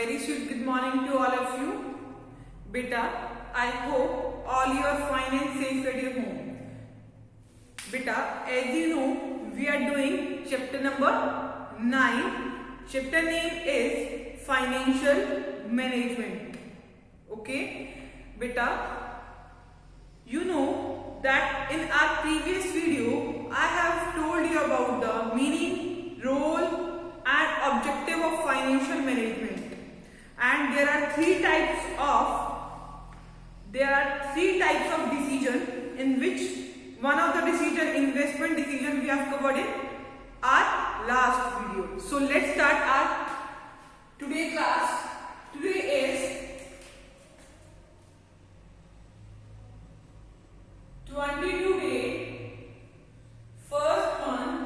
very sweet good morning to all of you. Beta, I hope all you are fine and safe at your home. Beta, as you know, we are doing chapter number 9. Chapter name is Financial Management. Okay, Beta, you know that in our previous video, I have told you about the meaning, role, and objective of financial management, and there are three types of decision, in which one of the decision, investment decision, we have covered in our last video. So let's start our today class. Today is 22 day, first month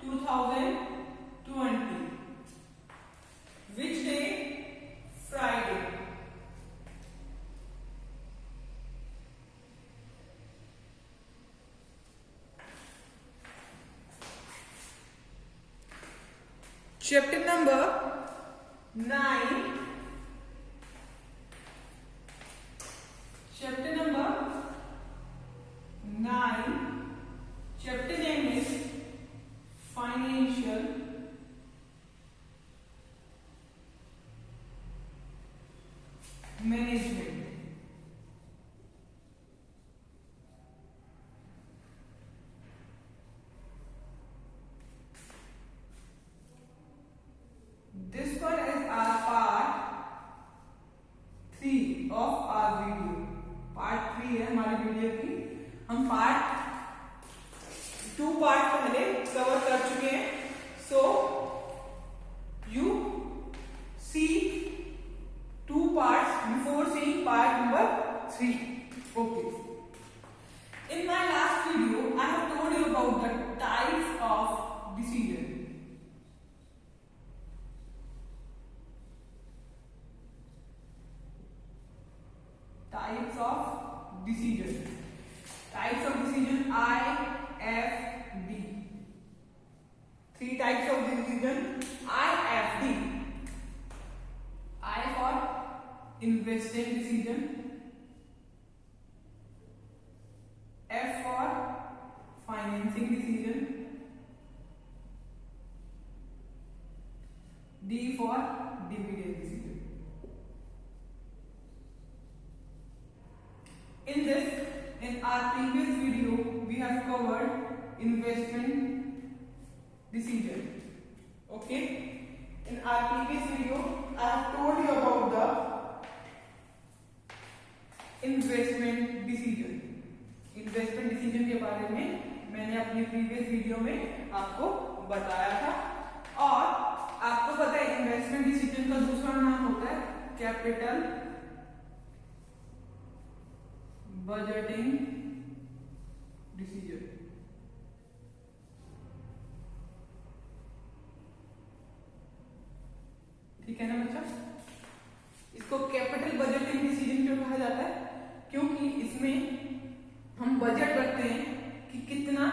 2020. Which day? Friday. Chapter number 9. Chapter number 9. Chapter name is Financial Management. This one is our part 3 of our video. Part 3 है हमारी video की. हम part 2 पहले cover कर चुके हैं. So you see 2 parts before seeing part number 3. Okay. In my last video, I have told you about the types of decision. Types of decision. Types of decision I, F, D. 3 types of decision I, F, D. I for investing decision, F for financing decision, D for dividend decision. In our previous video, we have covered investment decision. Okay. In our previous video, I have told you about the investment decision. Investment decision के बारे में मैंने अपनी previous video में आपको बताया था. और आपको पता है investment decision का दूसरा नाम होता है capital budgeting decision. ठीक है ना बच्चा? इसको कैपिटल बजटिंग डिसीजन क्यों कहा जाता है? क्योंकि इसमें हम बजट रखते हैं कि कितना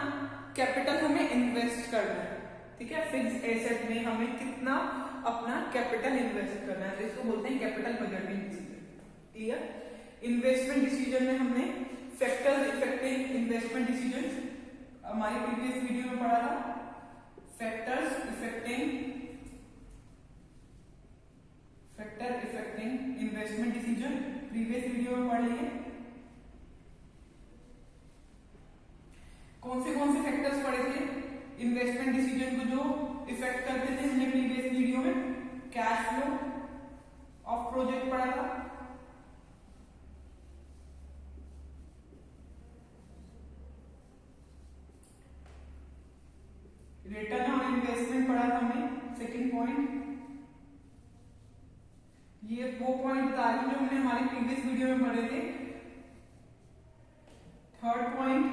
कैपिटल हमें इन्वेस्ट करना है. ठीक है, फिक्स एसेट में हमें कितना अपना कैपिटल इन्वेस्ट करना है, तो इसको बोलते हैं capital budgeting decision. Clear? Investment decision में हमने फैक्टर्स इफेक्टिंग इन्वेस्टमेंट डिसीजन हमारी प्रीवियस वीडियो में पढ़ा था. Factor affecting investment decision previous video में पढ़ लिए. कौन से फैक्टर्स पढ़े थे इन्वेस्टमेंट डिसीजन को जो इफेक्ट करते थे हमने प्रीवियस वीडियो में? कैश फ्लो ऑफ प्रोजेक्ट पढ़ा था, रिटर्न ऑन इन्वेस्टमेंट पढ़ा था हमने. सेकंड पॉइंट, ये वो पॉइंट बता रही हूं जो हमने हमारी प्रीवियस वीडियो में पढ़े थे. Third point,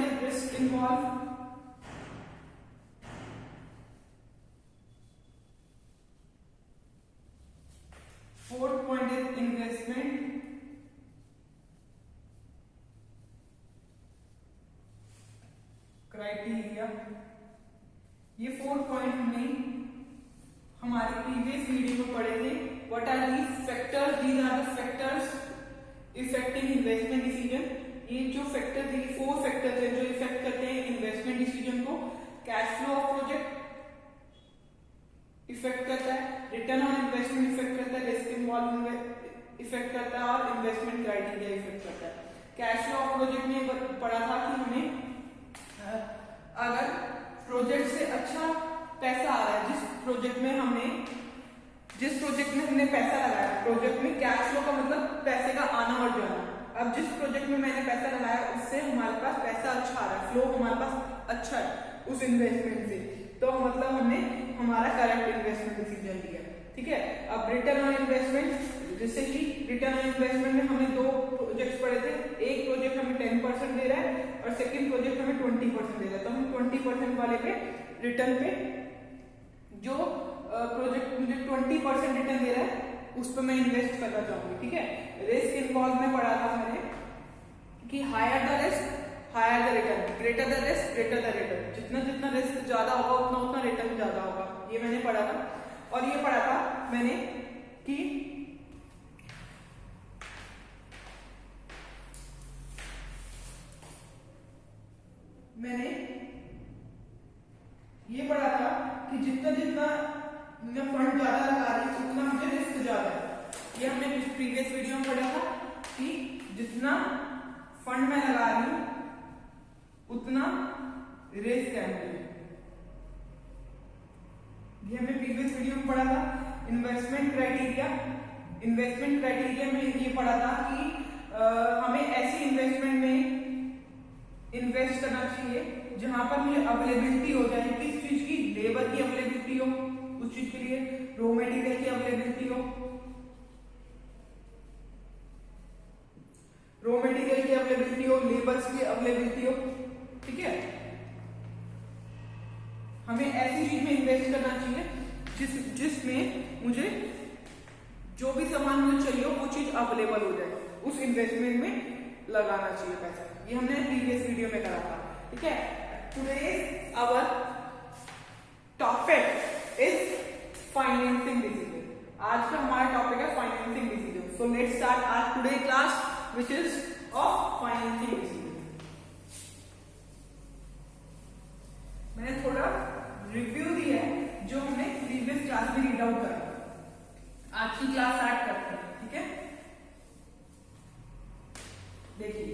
is risk involved. Fourth point is investment criteria. Criteria. ये 4 पॉइंट हमने हमारे प्रीवियस वीडियो में पढ़े थे। What are these factors? These are the factors affecting investment decision. ये जो फैक्टर, ये 4 फैक्टर्स हैं जो इफेक्ट करते हैं इन्वेस्टमेंट डिसीजन को। Cash flow of project effect करता है, रिटर्न ऑन इन्वेस्टमेंट इफेक्ट करता है, रिस्क इन्वॉल्व इफेक्ट करता है और इन्वेस्टमेंट क्राइटेरिया इफेक्ट करता है। कैश फ्लो ऑफ प्रोजेक्ट में पढ़ा था कि हमें अगर प्रोजेक्ट से अच्छा पैसा आ रहा है, जिस प्रोजेक्ट में हमने पैसा लगाया, प्रोजेक्ट में कैश फ्लो का मतलब पैसे का आना और जाना। अब जिस प्रोजेक्ट में मैंने पैसा लगाया उससे हमारे पास पैसा अच्छा आ रहा है, फ्लो हमारे पास अच्छा है उस इन्वेस्टमेंट से, तो मतलब हमने हमारा करेक्ट इन्वेस्टमेंट डिसीजन लिया। ठीक है। अब रिटर्न ऑन इन्वेस्टमेंट, जैसे कि रिटर्न ऑन इन्वेस्टमेंट में हमने 2 प्रोजेक्ट्स पढ़े थे। एक प्रोजेक्ट हमें 10% दे रहा है और सेकंड प्रोजेक्ट हमें 20% दे रहा है, तो हम 20% वाले पे रिटर्न पे, जो प्रोजेक्ट मुझे 20% रिटर्न दे रहा है उस पर मैं इन्वेस्ट करना चाहूंगी। ठीक है। रिस्क इन्वॉल्व में पढ़ा था मैंने कि higher the risk higher the return, greater the risk greater the return. जितना जितना रिस्क ज्यादा होगा उतना उतना रिटर्न ज्यादा होगा, ये मैंने पढ़ा था। और ये पढ़ा था मैंने कि जितना जितना मैं फंड ज्यादा लगा रही हूँ उतना मुझे रिस्क ज्यादा है। ये हमने प्रीवियस वीडियो में पढ़ा था कि जितना फंड मैं लगा रही हूँ उतना रिस्क है। ये हमने प्रीवियस वीडियो में पढ़ा था। इन्वेस्टमेंट क्राइटेरिया में ये पढ़ा था कि हमें ऐसी इन्वेस्टमेंट में इन्वेस्ट करना चाहिए जहां पर मुझे अवेलेबिलिटी हो जाए। किस चीज की? लेबर की अवेलेबिलिटी हो उस चीज के लिए, रॉ मटेरियल की अवेलेबिलिटी हो, लेबर्स की अवेलेबिलिटी हो। ठीक है। हमें ऐसी चीज में इन्वेस्ट करना चाहिए जिसमें मुझे जो भी सामान मुझे चाहिए वो चीज अवेलेबल हो जाए, उस इन्वेस्टमेंट में लगाना चाहिए पैसा। ये हमने प्रीवियस वीडियो में करा था। ठीक है। Today our topic is financing decision. आज का हमारा टॉपिक है financing decision. So let's start our today class which is of financing decision. मैंने थोड़ा रिव्यू दिया है जो हमने प्रीवियस क्लास में रीड आउट करा। आज की क्लास स्टार्ट करते हैं। ठीक है। देखिए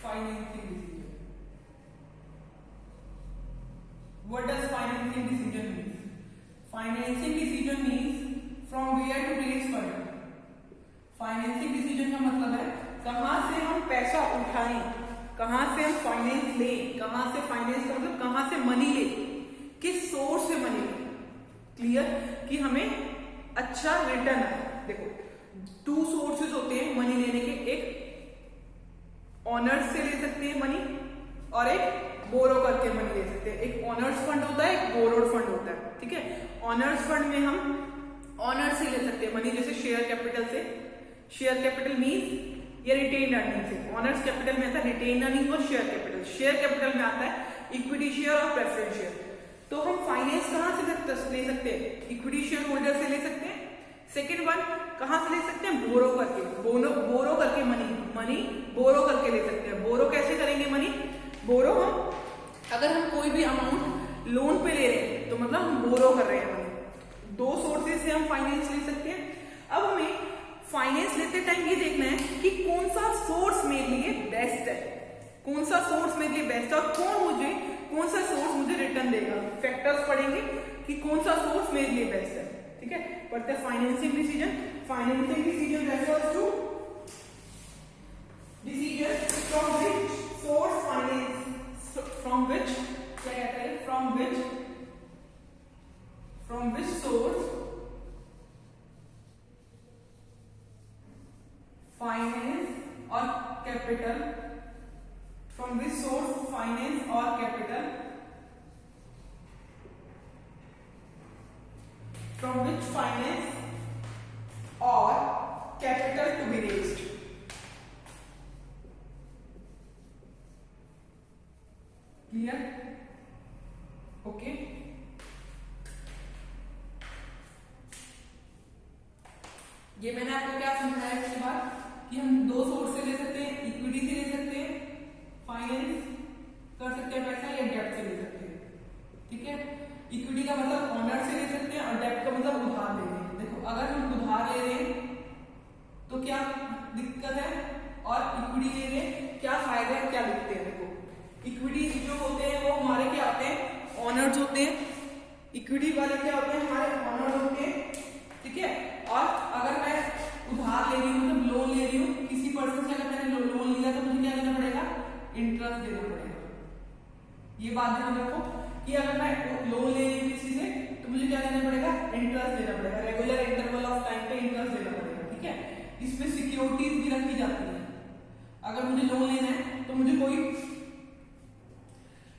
financing decision. What does financing decision mean? Financing decision means from where to raise fund. Financing decision का मतलब है कहां से हम पैसा उठाएं, कहां से हम फाइनेंस लें, कहां से फाइनेंस का मतलब कहां से मनी लें, किस सोर्स से मनी लें। क्लियर कि हमें अच्छा रिटर्न आए। देखो 2 सोर्सेज होते हैं मनी लेने के, एक ऑनर्स से ले सकते हैं मनी और एक बोरो करके मनी ले सकते हैं। एक ऑनर्स फंड होता है, एक बोरोड फंड होता है। ठीक है। ऑनर्स फंड में हम ऑनर्स से ले सकते हैं मनी, जैसे शेयर कैपिटल से। शेयर कैपिटल मीन्स ये रिटेन अर्निंग से। ऑनर्स कैपिटल में आता है रिटेन अर्निंग और शेयर कैपिटल। शेयर कैपिटल में आता है इक्विटी शेयर और प्रेफरेंस शेयर। तो हम फाइनेंस कहां से ले सकते हैं? इक्विटी शेयर होल्डर से ले सकते हैं। सेकेंड वन कहां से ले सकते हैं? बोरो करके। बोरो करके मनी बोरो करके ले सकते हैं। बोरो कैसे करेंगे मनी? बोरो हम अगर हम कोई भी अमाउंट लोन पे ले रहे हैं तो मतलब हम बोरो कर रहे हैं मनी। 2 सोर्सेज से हम फाइनेंस ले सकते हैं। अब हमें फाइनेंस लेते टाइम ये देखना है कि कौन सा सोर्स मेरे लिए बेस्ट है, कौन सा सोर्स मेरे लिए बेस्ट है और कौन सा सोर्स मुझे रिटर्न देगा। फैक्टर्स पढ़ेंगे कि कौन सा सोर्स मेरे लिए बेस्ट है। ठीक है। पढ़ते हैं financing decision. Financing decision refers to decision from which source finance, from which क्या कहता है, फ्रॉम विच सोर्स फाइनेंस और capital, from which source finance और कैपिटल ये मैंने आपको क्या समझाया इसके बाद कि हम दो सोर्स से ले सकते हैं, इक्विटी से ले सकते हैं, फाइनेंस कर सकते हैं पैसा, या डेब्ट से ले सकते हैं। ठीक है, इक्विटी का मतलब ओनर से ले सकते हैं और डेब्ट का मतलब उधार ले रहे हैं। देखो अगर हम उधार ले रहे हैं तो क्या दिक्कत है, और इक्विटी ले रहे हैं क्या फायदा है, क्या दिक्कत है। देखो इक्विटी जो होते हैं वो हमारे क्या होते हैं, ओनर्स होते हैं। इक्विटी वाले क्या होते हैं, हमारे ओनर्स होते हैं। ठीक है, और अगर मैं उधार ले रही हूँ, मतलब लोन ले रही हूँ किसी पर्सन से, अगर मैंने लोन लिया तो मुझे क्या देना पड़ेगा, इंटरेस्ट देना पड़ेगा। ये बात ध्यान रखो कि अगर मैं लोन ले रही हूँ किसी से तो मुझे क्या देना पड़ेगा, इंटरेस्ट देना पड़ेगा, रेगुलर इंटरवल ऑफ टाइम पे इंटरेस्ट देना पड़ेगा। ठीक है, इसमें सिक्योरिटीज भी रखी जाती है। अगर मुझे लोन लेना है तो मुझे कोई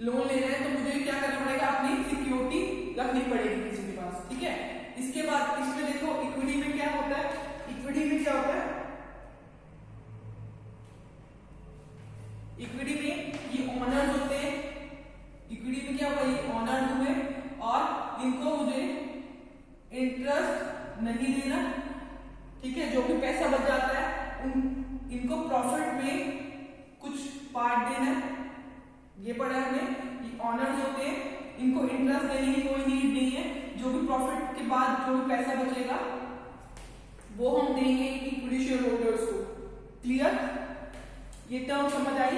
लोन लेना है तो मुझे क्या करना पड़ेगा, अपनी सिक्योरिटी रखनी पड़ेगी किसी के पास। ठीक है, इसके बाद इसमें देखो इक्विटी में क्या होता है, इक्विटी में क्या होता है, इक्विटी में ये ओनर्स होते हैं। इक्विटी में क्या होगा, ये ओनर्स हुए और इनको मुझे इंटरेस्ट नहीं देना। ठीक है, जो भी पैसा बच जाता है इनको प्रॉफिट में कुछ पार्ट देना। ये पढ़ा हमने, ये ओनर्स होते हैं, इनको इंटरेस्ट देने की कोई नीड नहीं है। जो भी प्रॉफिट के बाद जो भी पैसा बचेगा वो हम देंगे इक्विटी शेयर होल्डर्स को। क्लियर, ये टर्म समझ आई।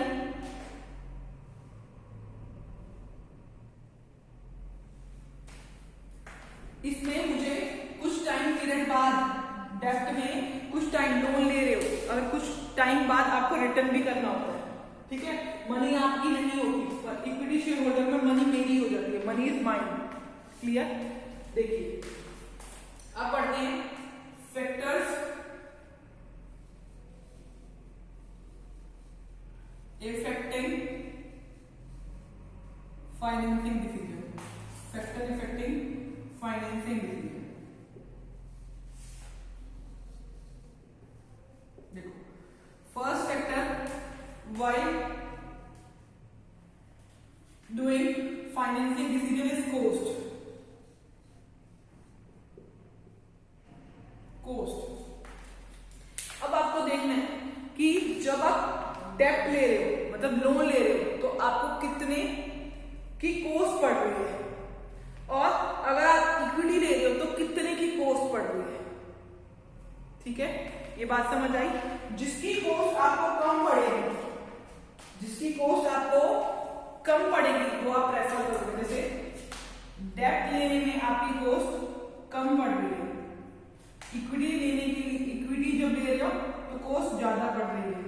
इसमें मुझे कुछ टाइम पीरियड बाद, डेब्ट में कुछ टाइम लोन ले रहे हो, अगर कुछ टाइम बाद आपको रिटर्न भी करना होता है। ठीक है, मनी आपकी नहीं होती, पर इक्विटी शेयर होल्डर में मनी मेरी हो जाती है, मनी इज माइन। क्लियर, देखिए अब पढ़ते हैं factors affecting financing decision. Factor affecting financing decision. देखो first factor, while doing financing decision is cost. Cost, अब आपको देखना है कि जब आप डेब्ट ले रहे हो, मतलब लोन ले रहे हो, तो आपको कितने की कॉस्ट पड़ रही है, और अगर आप इक्विटी ले रहे हो तो कितने की कॉस्ट पड़ रही है। ठीक है, ये बात समझ आई। जिसकी कॉस्ट आपको कम पड़ेगी, जिसकी कॉस्ट आपको कम पड़ेगी वो आप प्रेफर करोगे। जैसे डेब्ट लेने में आपकी कॉस्ट कम पड़ रही है, इक्विटी लेने के लिए, इक्विटी जब ले रहे हो तो कॉस्ट ज्यादा पड़ रही है,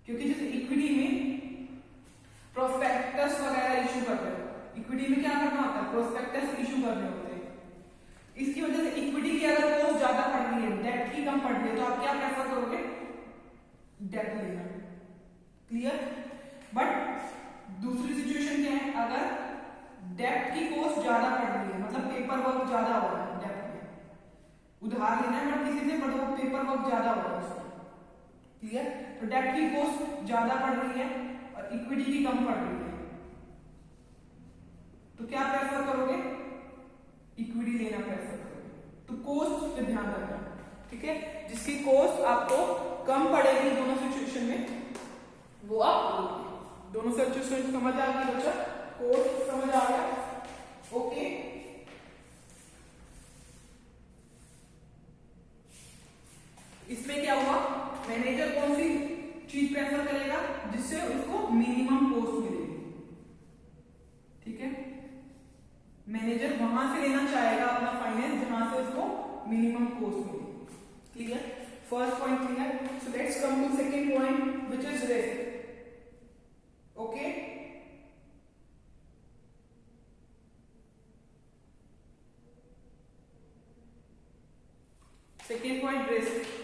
क्योंकि जैसे इक्विटी में प्रोस्पेक्टस वगैरह इशू करते हो, इक्विटी में क्या करना होता है, प्रोस्पेक्टस इशू करने होते हैं। इसकी वजह से इक्विटी की अगर कॉस्ट ज्यादा पड़ रही है, डेब्ट की कम पड़ रही है, तो आप क्या प्रेफर करोगे, डेब्ट लेना। क्लियर, बट दूसरी सिचुएशन क्या है, अगर डेब्ट की कॉस्ट ज्यादा पड़ रही है, मतलब पेपर वर्क ज्यादा हो रहा है, डेब्ट में उधार लेना है बट किसी से, बट वो पेपर वर्क ज्यादा हो रहा है उसका। क्लियर, तो डेब्ट की कॉस्ट ज्यादा पड़ रही है और इक्विटी की कम पड़ रही है, तो क्या प्रेफर करोगे, इक्विटी लेना प्रेफर करोगे। तो कॉस्ट पे ध्यान रखना। ठीक है, जिसकी कॉस्ट आपको कम पड़ेगी दोनों सिचुएशन में वो आप लोगे। दोनों सिचुएशन समझ आ गई बच्चा, कॉस्ट समझ आ गया। ओके, इसमें क्या हुआ, मैनेजर कौन सी चीज प्रेफर करेगा, जिससे उसको मिनिमम कॉस्ट मिलेगी। ठीक है, मैनेजर वहां से लेना चाहेगा अपना फाइनेंस जहां से उसको मिनिमम कॉस्ट मिलेगी। Clear, first point clear. So let's come to second point which is risk. Okay, second point risk.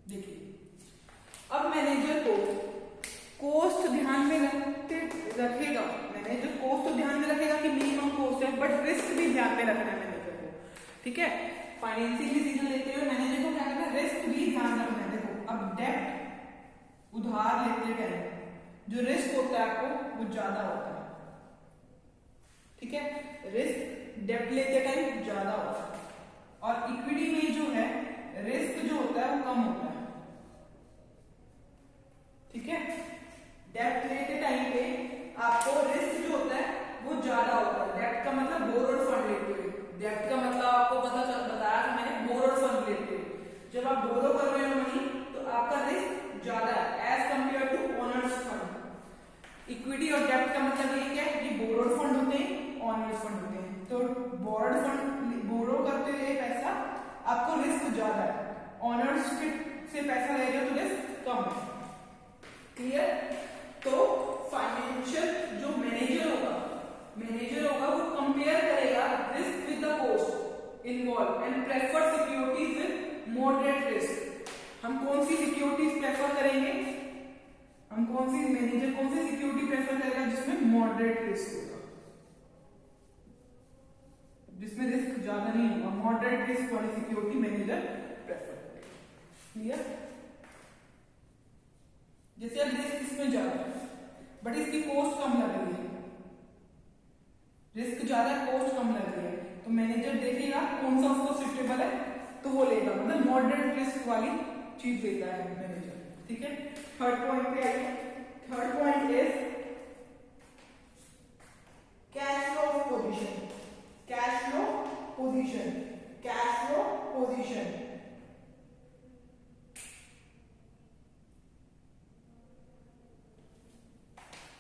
देखिए अब मैनेजर को कॉस्ट ध्यान में रखेगा, मैनेजर कॉस्ट तो ध्यान में रखेगा कि मिनिमम कॉस्ट है, बट रिस्क भी ध्यान में रखना है मैनेजर को। ठीक है, फाइनेंशियल डिसीजन लेते हुए मैनेजर को क्या करना है, रिस्क भी ध्यान रखना है। देखो अब डेब्ट उधार लेते टाइम जो रिस्क होता है आपको वो ज्यादा होता है। ठीक है, रिस्क डेप्ट लेते टाइम ज्यादा होता है, और इक्विटी में जो है रिस्क जो होता है वो कम होता है। ठीक है, डेप्ट लेते टाइम पे आपको रिस्क जो होता है वो ज्यादा होता है। डेप्ट का मतलब बोरोड फंड लेते हुए, डेप्ट का मतलब आपको बताया था मैंने, बोरोड फंड लेते हुए। जब आप बोरो कर रहे हो मनी तो आपका रिस्क ज्यादा है as compare to owners fund. Equity और डेप्ट का मतलब ये क्या है, ये बोरोड फंड होते हैं, ओनर्स फंड होते हैं। तो बोरोड फंड बोरो करते हुए पैसा आपको रिस्क ज्यादा है, ओनर्स से पैसा ले रहे हो तो रिस्क कम है। क्लियर? तो फाइनेंशियल जो मैनेजर होगा वो कंपेयर करेगा risk with the cost involve and prefer securities with moderate risk. हम कौन सी सिक्योरिटीज प्रेफर करेंगे, मैनेजर कौन सी सिक्योरिटी प्रेफर करेगा जिसमें मॉडरेट रिस्क होगा, जिसमें रिस्क ज्यादा नहीं होगा। मॉडरेट रिस्क वाली सिक्योरिटी मैनेजर प्रेफर करेगा। क्लियर? जैसे अब रिस्क इसमें ज्यादा है बट इसकी कॉस्ट कम लग रही है, रिस्क ज्यादा है कॉस्ट कम लग रही है, तो मैनेजर देखेगा कौन सा उसको सुटेबल है तो वो लेगा, मतलब मॉडरेट रिस्क वाली चीज लेता है मैनेजर। ठीक है, थर्ड पॉइंट पे आइए। Third point is cash flow position. Cash flow position, cash flow position.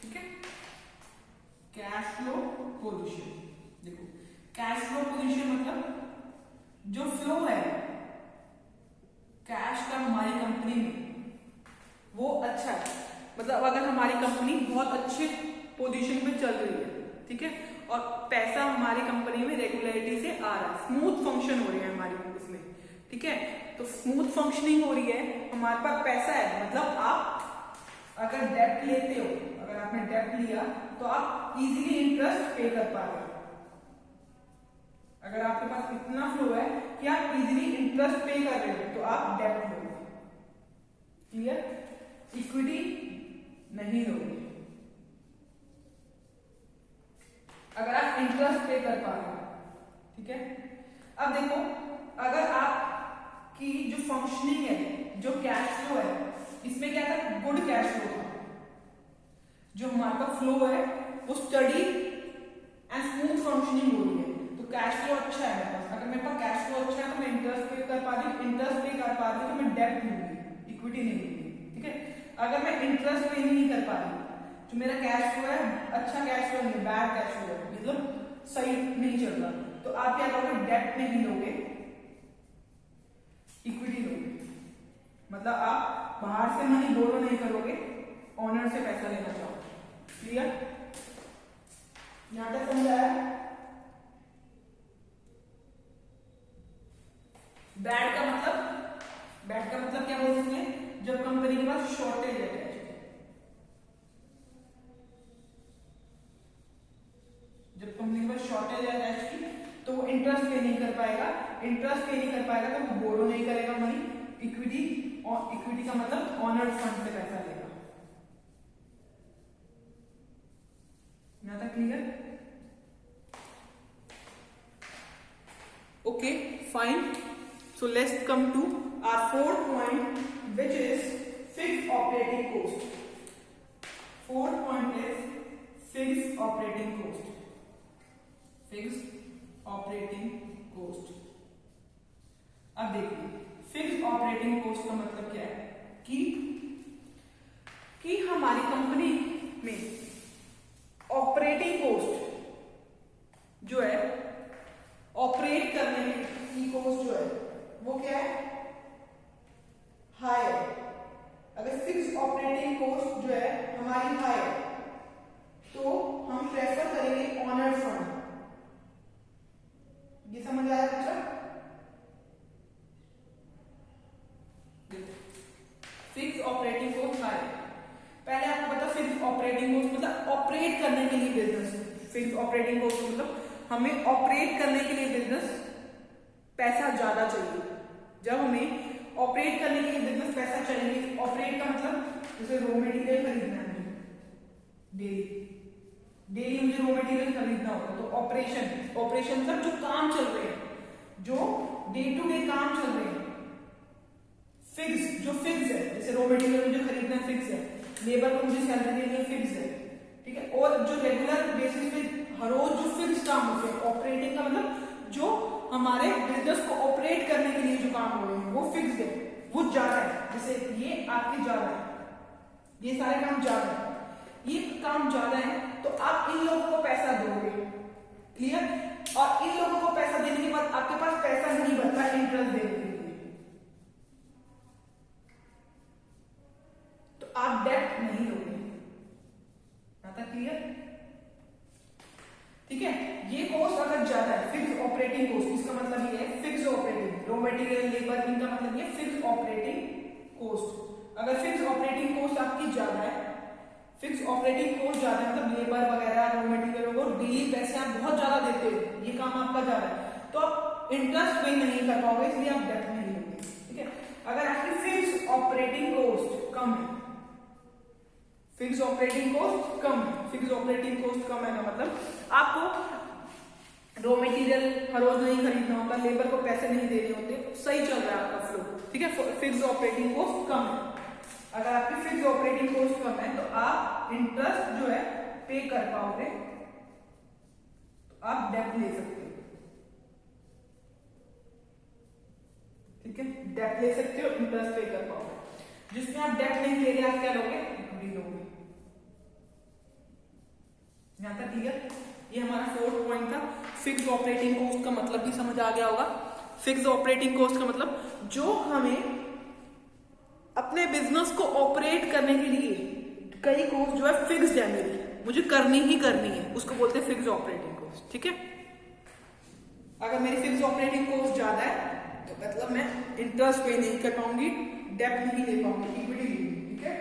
ठीक है, कैश फ्लो पोजीशन। देखो कैश फ्लो पोजीशन मतलब जो फ्लो है कैश का हमारी कंपनी में वो अच्छा है, मतलब अगर हमारी कंपनी बहुत अच्छे पोजीशन पे चल रही है, ठीक है, और पैसा हमारी कंपनी में रेगुलरिटी से आ रहा है, स्मूथ फंक्शन हो रही है हमारी उसमें, ठीक है, तो स्मूथ फंक्शनिंग हो रही है, हमारे पास पैसा है, मतलब आप अगर डेब्ट लेते हो, अगर आपने डेब्ट लिया तो आप इजीली इंटरेस्ट पे कर पा रहे हो। अगर आपके पास इतना फ्लो है कि आप इजीली इंटरेस्ट पे कर रहे हो तो आप डेब्ट लोगे। क्लियर? इक्विटी नहीं लोगे अगर आप इंटरेस्ट पे कर पा रहे हो। ठीक है, अब देखो अगर आपकी जो फंक्शनिंग है, जो कैश फ्लो है, इसमें क्या था, गुड कैश फ्लो था, जो हमारे पास फ्लो है वो स्टडी एंड स्मूथ फंक्शनिंग हो रही है, तो कैश फ्लो अच्छा है मेरे पास। अगर मेरे पास कैश फ्लो अच्छा है तो मैं इंटरेस्ट पे कर पा रही हूँ, इंटरेस्ट पे कर पा रही हूँ तो मैं डेब्ट लूंगी, इक्विटी नहीं लूंगी। ठीक है, अगर मैं इंटरेस्ट पे नहीं कर पा रही, जो मेरा कैश फ्लो है अच्छा कैश फ्लो नहीं, बैड कैश फ्लो है, मतलब सही नहीं चल रहा, तो आप क्या करोगे, डेब्ट नहीं लोगे, इक्विटी लोगे, मतलब आप बाहर से मनी बोरो नहीं करोगे, ओनर से पैसा लेना चाहोगे। क्लियर? यहां तक समझ आया? बैड का मतलब क्या बोल सकते हैं, जब कंपनी के पास शॉर्टेज है कैश की, जब कंपनी के पास शॉर्टेज है कैश की तो वो इंटरेस्ट पे नहीं कर पाएगा, इंटरेस्ट पे नहीं कर पाएगा तो वो बोरो नहीं करेगा मनी, इक्विटी, और इक्विटी का मतलब ऑनर्ड फंड से पैसा लेगा। यहां तक clear? Okay fine, so let's come to our fourth point, which is fixed operating cost. Fourth point is fixed operating cost. Fixed operating cost. अब देखिए फिक्स्ड ऑपरेटिंग कॉस्ट का मतलब क्या है कि हमारी कंपनी में ऑपरेटिंग कॉस्ट जो है, ऑपरेट करने की कॉस्ट जो है वो क्या है, हाई है। अगर फिक्स्ड ऑपरेटिंग कॉस्ट जो है हमारी हाई है तो हम प्रेफर करेंगे ऑनर्ड फंड। ये समझ आया बच्चा? फिक्स्ड ऑपरेटिंग कॉस्ट हाई, पहले आपको पता फिक्स्ड ऑपरेटिंग कॉस्ट मतलब ऑपरेट करने के लिए बिजनेस, फिक्स्ड ऑपरेटिंग कॉस्ट मतलब हमें ऑपरेट करने के लिए बिजनेस पैसा ज्यादा चाहिए। जब हमें ऑपरेट करने के लिए बिजनेस पैसा चाहिए, ऑपरेट का मतलब जैसे रॉ मटेरियल खरीदना है डेली, डेली मुझे रॉ मटेरियल खरीदना होता है, तो ऑपरेशन मतलब जो काम चल रहे हैं, जो डे टू डे काम चल रहे हैं, फिक्स है, जैसे रॉ मटेरियल मुझे खरीदना है फिक्स है, लेबर को मुझे सैलरी देनी है फिक्स है, ठीक है। और जो रेगुलर बेसिस पे हर रोज जो फिक्स काम होते हैं, ऑपरेटिंग का मतलब जो हमारे बिजनेस को ऑपरेट करने के लिए जो काम हो रहे हैं वो फिक्स है, वो ज्यादा है। जैसे ये आपके ज्यादा है, ये सारे काम ज्यादा है, ये काम ज्यादा है, तो आप इन लोगों को पैसा दोगे, क्लियर। और इन लोगों को पैसा देने के बाद आपके पास पैसा नहीं बचता इंटरेस्ट देने के लिए, तो आप डेट नहीं लोगे। आता क्लियर, ठीक है। ये कॉस्ट अगर ज्यादा है, फिक्स ऑपरेटिंग कॉस्ट, इसका मतलब ये है fix operating, raw material labour इनका मतलब ये फिक्स ऑपरेटिंग कॉस्ट। अगर फिक्स ऑपरेटिंग कॉस्ट आपकी ज्यादा है, फिक्स ऑपरेटिंग कॉस्ट ज्यादा है मतलब लेबर वगैरह रॉ मटेरियल को डेली पैसे आप बहुत ज्यादा देते हो, ये काम आपका ज्यादा है, तो आप इंटरेस्ट पे नहीं कर पाओगे, इसलिए आप डेट नहीं लोगे, ठीक है। अगर आपकी फिक्स ऑपरेटिंग कॉस्ट कम है, फिक्स ऑपरेटिंग कॉस्ट कम है, फिक्स ऑपरेटिंग कॉस्ट कम है का मतलब आपको रॉ मटेरियल हर रोज नहीं खरीदना होता, लेबर को पैसे नहीं देने होते, सही चल रहा है आपका फ्लो, ठीक है। फिक्स ऑपरेटिंग कॉस्ट कम है, अगर आपकी फिक्स ऑपरेटिंग कॉस्ट कम है तो आप इंटरेस्ट जो है पे कर पाओगे, तो आप डेट ले सकते हो, ठीक है। डेट ले सकते हो, इंटरेस्ट पे कर पाओगे। जिसमें आप डेट नहीं ले रहे, आप क्या लोगे, इक्विटी लोगे। यहां तक क्लियर। ये हमारा 4th पॉइंट था। फिक्स ऑपरेटिंग कॉस्ट का मतलब भी समझ आ गया होगा। फिक्स ऑपरेटिंग कॉस्ट का मतलब जो हमें अपने बिजनेस को ऑपरेट करने के लिए कई कॉस्ट जो है फिक्स्ड है मेरी, मुझे करनी ही करनी है, उसको बोलते हैं फिक्स ऑपरेटिंग कॉस्ट, ठीक है। अगर मेरी फिक्स ऑपरेटिंग कॉस्ट ज्यादा है तो मतलब मैं इंटरेस्ट पे नहीं कर पाऊंगी, डेट नहीं ले पाऊंगी, इक्विटी लूंगी, ठीक है।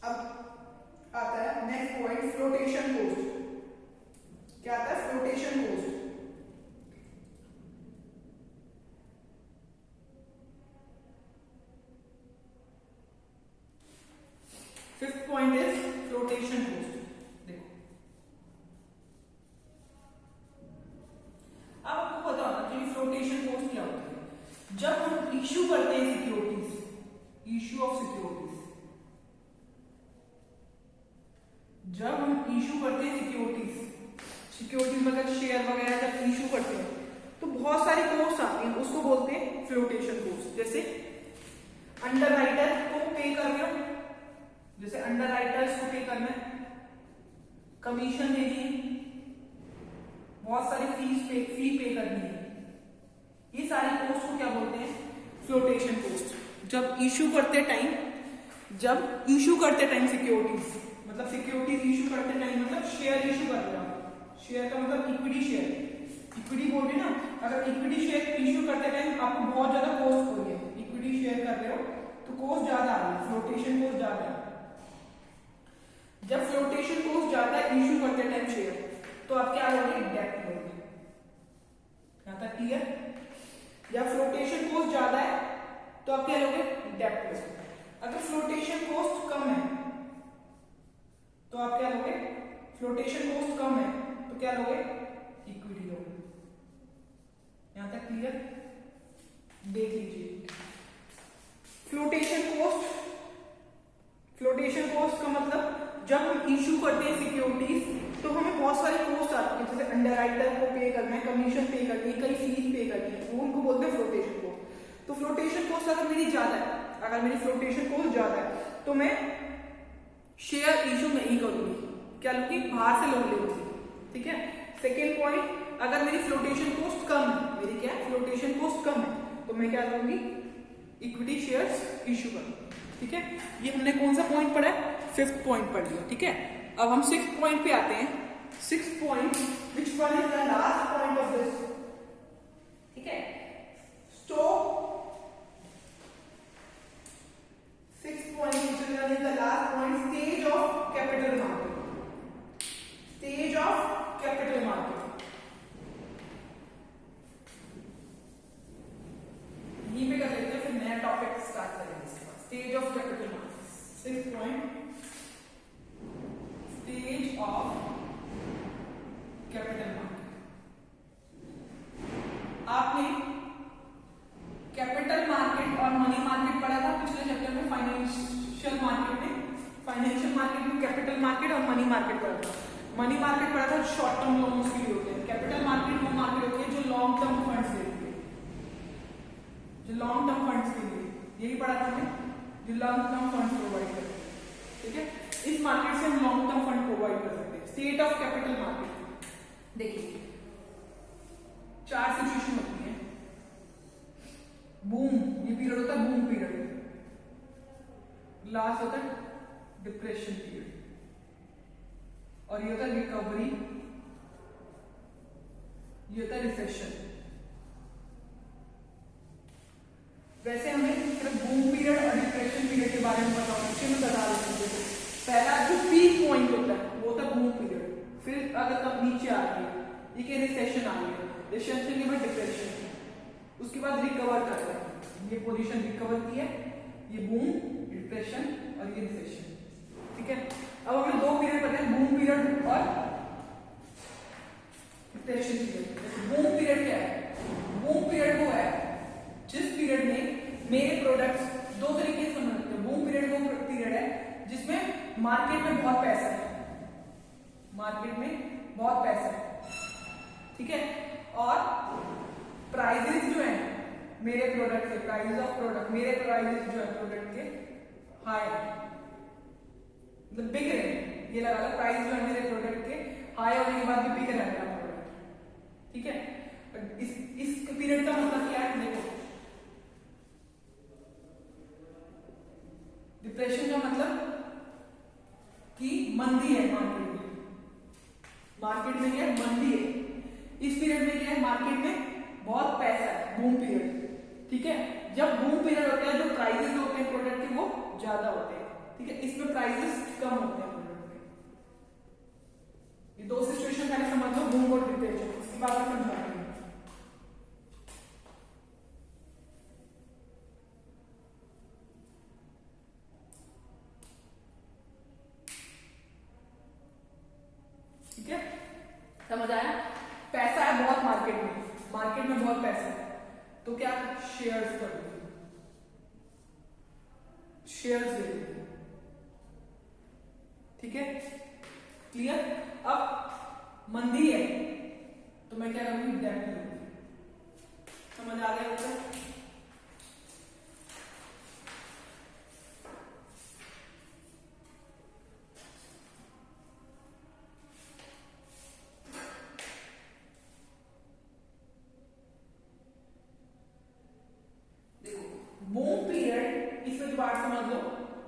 अब आता है नेक्स्ट पॉइंट, फ्लोटेशन कॉस्ट। क्या आता है, flotation cost. Fifth point is flotation cost. देखो अब आपको पता होना चाहिए फ्लोटेशन कॉस्ट क्या होती है। जब हम इश्यू करते हैं सिक्योरिटीज, इश्यू ऑफ सिक्योरिटीज, जब हम इशू करते हैं सिक्योरिटीज में अगर शेयर वगैरह जब इशू करते हैं तो बहुत सारी कॉस्ट आती हैं, उसको बोलते हैं फ्लोटेशन कॉस्ट। जैसे अंडर राइटर को पे कर रहे हो, जैसे अंडर राइटर्स को पे करना है, कमीशन देनी है, बहुत सारी फी पे करनी है, ये सारी कॉस्ट को क्या बोलते हैं, फ्लोटेशन कॉस्ट। जब इशू करते टाइम सिक्योरिटीज, मतलब सिक्योरिटीज इशू करते टाइम मतलब शेयर इशू कर रहे हो, शेयर का मतलब इक्विटी शेयर, इक्विटी बोल रहे ना। अगर इक्विटी शेयर इशू करते टाइम आपको बहुत ज्यादा कॉस्ट हो रही है, इक्विटी शेयर कर रहे हो तो कॉस्ट ज्यादा आ रही है, फ्लोटेशन कॉस्ट ज्यादा है। जब फ्लोटेशन कॉस्ट ज्यादा इशू करते टाइम शेयर, तो आप क्या लोगे, डेट लोगे। यहां तक क्लियर। जब फ्लोटेशन कॉस्ट ज्यादा है तो आप क्या लोगे, डेट लोगे। अगर फ्लोटेशन कॉस्ट कम है तो आप क्या लोगे, फ्लोटेशन कॉस्ट कम है तो क्या लोगे, इक्विटी लोगे। यहां तक क्लियर। देख लीजिए फ्लोटेशन कॉस्ट का मतलब जब हम इशू करते हैं सिक्योरिटीज तो हमें बहुत सारी कॉस्ट आती है, जैसे अंडर राइटर को पे करना है, कमीशन पे करनी है, कई फीस पे करनी है, वो उनको बोलते हैं फ्लोटेशन कॉस्ट। तो फ्लोटेशन कॉस्ट अगर मेरी ज्यादा है, अगर मेरी फ्लोटेशन कॉस्ट ज्यादा है तो मैं शेयर इशू नहीं करूंगी, क्या लूंगी, बाहर से लोन लूंगी, ठीक है। सेकेंड पॉइंट, अगर मेरी फ्लोटेशन कॉस्ट कम है, मेरी क्या है, फ्लोटेशन कॉस्ट कम है, तो मैं क्या लूंगी, इक्विटी शेयर्स इशू करूंगी, ठीक है। ये हमने कौन सा पॉइंट पढ़ा है, 5th पॉइंट पढ़ लिया, ठीक है। अब हम 6th पॉइंट पे आते हैं। 6th point, which one is the last point of this, ठीक है। Stock 6th point which is the last point, stage of capital market, stage of capital market। यहीं पे कर लेते हैं, फिर नया टॉपिक स्टार्ट करेंगे इसके बाद। Stage of capital market, 6th point। Market पढ़ा था। मनी मार्केट पढ़ा था शॉर्ट टर्म लोन्स के लिए होते हैं। कैपिटल मार्केट वो मार्केट होती है जो लॉन्ग टर्म फंड्स लेती है, जो लॉन्ग टर्म फंड्स के लिए, यही पढ़ा था हमने, जो लॉन्ग टर्म फंड्स प्रोवाइड करते हैं। ठीक है, इस मार्केट से हम लॉन्ग टर्म फंड प्रोवाइड कर सकते हैं। स्टेट ऑफ कैपिटल मार्केट, देखिए 4 सिचुएशन होती है। बूम, ये पीरियड होता है बूम पीरियड, लास्ट होता है डिप्रेशन पीरियड, और ये होता है रिकवरी, ये होता है रिसेशन। वैसे हमें सिर्फ बूम पीरियड और डिप्रेशन पीरियड के बारे में पता होना चाहिए, मैं बता देती हूँ। पहला जो पीक पॉइंट होता है वो होता है बूम पीरियड, फिर अगर कब नीचे आ रही है ये क्या रिसेशन आ रही है, रिसेशन के बाद डिप्रेशन, उसके बाद रिकवर करता है, ये पोजीशन रिकवर की है, ये बूम, डिप्रेशन और ये रिसेशन। ठीक है, अब हमें 2 पीरियड पता है, बूम पीरियड और डिप्रेशन पीरियड। बूम पीरियड क्या है? बूम पीरियड वो है जिस पीरियड में मेरे प्रोडक्ट्स 2 तरीके से समझ सकते हैं। बूम पीरियड वो पीरियड है जिसमें मार्केट में बहुत पैसा है, मार्केट में बहुत पैसा है, ठीक है, और प्राइजेस जो है मेरे प्रोडक्ट के, प्राइस ऑफ प्रोडक्ट, मेरे प्राइजेस जो है प्रोडक्ट के हाई, मतलब बिक रहे हैं, ये लगा लो प्राइस जो है मेरे प्रोडक्ट के हाई होने के बाद भी बिक रहा है प्रोडक्ट। ठीक है, इस पीरियड का मतलब क्या है? देखो, डिप्रेशन का मतलब कि मंदी है मार्केट में, मार्केट में क्या है? मंदी है। इस पीरियड में क्या है? मार्केट में बहुत पैसा है, बूम पीरियड। ठीक है, जब बूम पीरियड होता है जो प्राइसेस होते हैं प्रोडक्ट के वो ज्यादा होते हैं। ठीक है, इसमें प्राइसेस कम होते हैं प्रोडक्ट के। ये 2 सिचुएशन पहले समझ लो, बूम और डिप्रेशन, उसके बाद में समझाएंगे। ठीक है, समझ आया? पैसा है बहुत मार्केट में बहुत पैसा है, तो क्या शेयर्स कर दो, शेयर्स दे दो। ठीक है, क्लियर? अब मंदी है तो मैं क्या करूंगी? डेट लूंगी। समझ आ गया बच्चा? बूम पीरियड, इसमें जो बात समझ लो,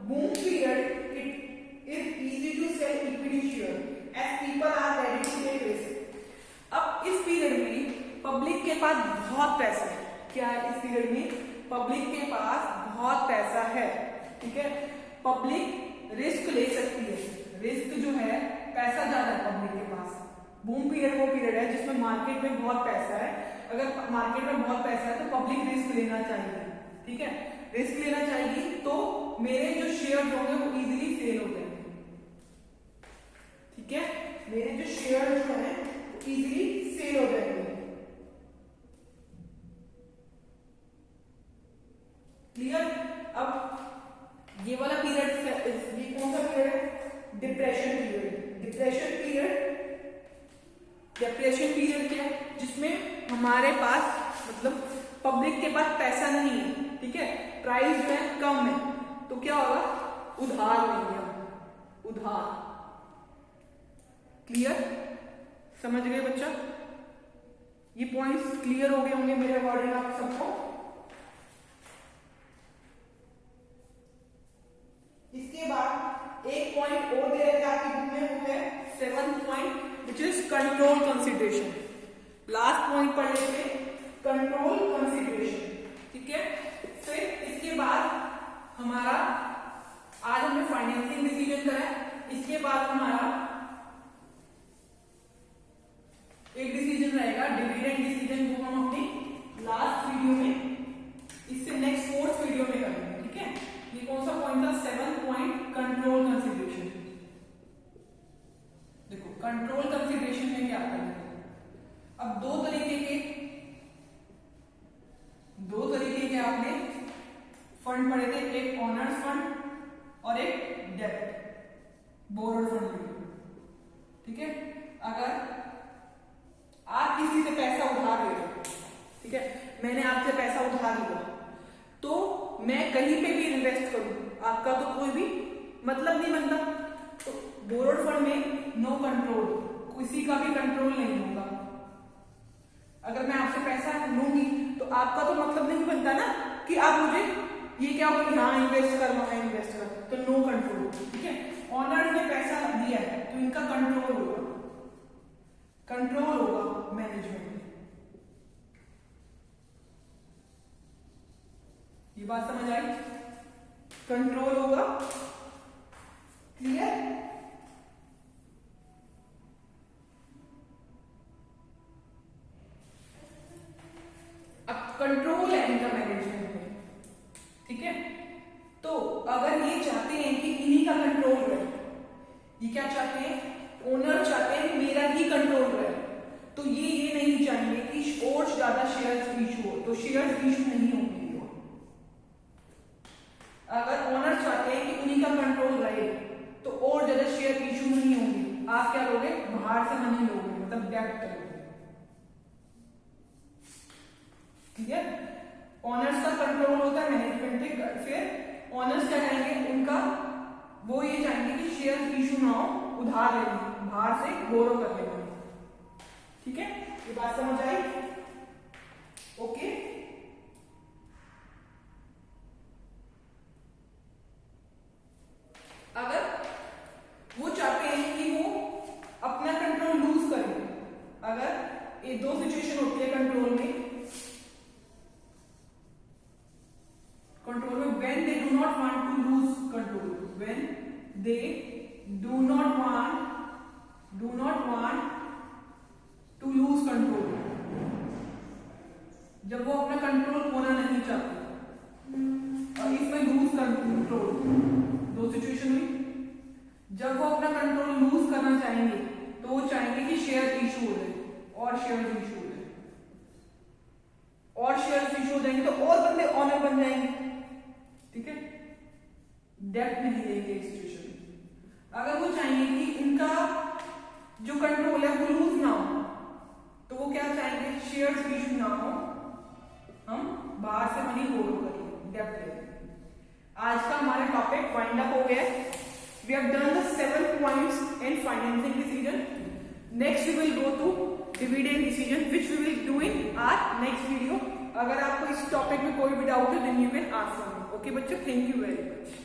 boom period it is easy to sell equity share as people are ready to take risk. अब इस पीरियड में पब्लिक के पास बहुत पैसा है। क्या है? इस पीरियड में पब्लिक के पास बहुत पैसा है। ठीक है, पब्लिक रिस्क ले सकती है, रिस्क जो है पैसा ज्यादा है पब्लिक के पास। बूम पीरियड वो पीरियड है जिसमें मार्केट में बहुत पैसा है। अगर मार्केट में बहुत पैसा है तो पब्लिक रिस्क लेना चाहिए। ठीक है, रिस्क लेना चाहिए तो मेरे जो शेयर होंगे वो इजीली सेल हो जाएंगे। ठीक है, मेरे जो शेयर जो है वो इजीली सेल हो जाएंगे। क्लियर? अब ये वाला पीरियड, ये कौन सा पीरियड है? Depression period. डिप्रेशन पीरियड क्या है? जिसमें हमारे पास मतलब पब्लिक के पास पैसा नहीं है। ठीक है, प्राइस जो है कम है, तो क्या होगा? उधार लेंगे हम, उधार। क्लियर? समझ गए बच्चा? ये पॉइंट्स क्लियर हो गए होंगे मेरे अकॉर्डिंग आप सबको। इसके बाद एक पॉइंट और दे रहे थे आपकी बुक में, वो है 7th point which is control consideration. Last point पढ़ लेते, कंट्रोल कंसिडरेशन। ठीक है, फिर इसके बाद हमारा, आज हमने फाइनेंसिंग डिसीजन करा है, इसके बाद हमारा एक डिसीजन रहेगा डिविडेंड डिसीजन, वो हम अपनी लास्ट वीडियो में, इससे नेक्स्ट 4th वीडियो में करेंगे। ठीक है, ये कौन सा पॉइंट था? 7th point, control consideration. देखो कंट्रोल कंसिडरेशन में क्या आता है? अब दो तरीके के आपने फंड पढ़े थे, एक ऑनर्स फंड और एक डेब्ट बोरोड फंड। मैंने आपसे पैसा उधार लिया तो मैं कहीं पे भी इन्वेस्ट करूं, आपका तो कोई भी मतलब नहीं बनता। तो बोरोड फंड में नो कंट्रोल, किसी का भी कंट्रोल नहीं होगा। अगर मैं आपसे पैसा लूंगी तो आपका तो मतलब नहीं बनता ना कि आप मुझे ये क्या होगा, यहाँ इन्वेस्ट कर लो, इन्वेस्ट कर, तो नो कंट्रोल। ठीक है, ऑनर ने पैसा दिया है तो इनका कंट्रोल होगा, कंट्रोल होगा मैनेजमेंट में। ये बात समझ आई? कंट्रोल होगा, क्लियर? अब कंट्रोल है इनका मैनेजमेंट में। ठीक है, तो अगर ये चाहते हैं कि इन्हीं का कंट्रोल रहे, ये क्या चाहते हैं, ओनर चाहते हैं मेरा ही कंट्रोल रहे, तो ये नहीं चाहेंगे कि और ज्यादा शेयर्स इशू हो, तो शेयर्स इशू नहीं होंगे। अगर ओनर चाहते हैं कि उन्हीं का कंट्रोल रहे तो और ज्यादा शेयर इशू नहीं होंगे। आप क्या लोगे, बाहर से मनी लोगे, मतलब डेब्ट करोगे। ठीक है, ओनर्स का कंट्रोल होता है मैनेजमेंट पे। फिर ओनर्स क्या कहेंगे, उनका वो ये चाहेंगे कि शेयर इशू ना हो, उधार ले लें, बाहर से बोरो कर लेंगे। ठीक है, ये बात समझ आई? ओके, अगर वो चाहते हैं कि वो अपना कंट्रोल लूज करें, अगर ये दो सिचुएशन होती है कंट्रोल में, when they do not want to lose control, when they do not want to lose control, जब वो अपना कंट्रोल खोना नहीं चाहते। और इसमें लूज कंट्रोल दो सिचुएशन हुई। जब वो अपना कंट्रोल लूज करना चाहेंगे तो वो चाहेंगे कि शेयर इशू हो जाए, और शेयर इशू हो जाए, और शेयर इशू हो जाएंगे तो और बंदे ऑनर बन जाएंगे। ठीक है, डेब्ट नहीं देंगे इस सिचुएशन में। अगर वो चाहेंगे कि इनका जो कंट्रोल है वो लूज ना हो, तो वो क्या चाहेंगे, शेयर इशू ना हो, हम बाहर से मनी बोरो करेंगे, डेब्ट लेंगे। आज का हमारा टॉपिक वाइंड अप हो गया। We have done the 7 points in financing decision. Next we will go to dividend decision, which we will do in our next video. अगर आपको इस टॉपिक में कोई भी डाउट है then you can ask me. Okay बच्चों, thank you very much.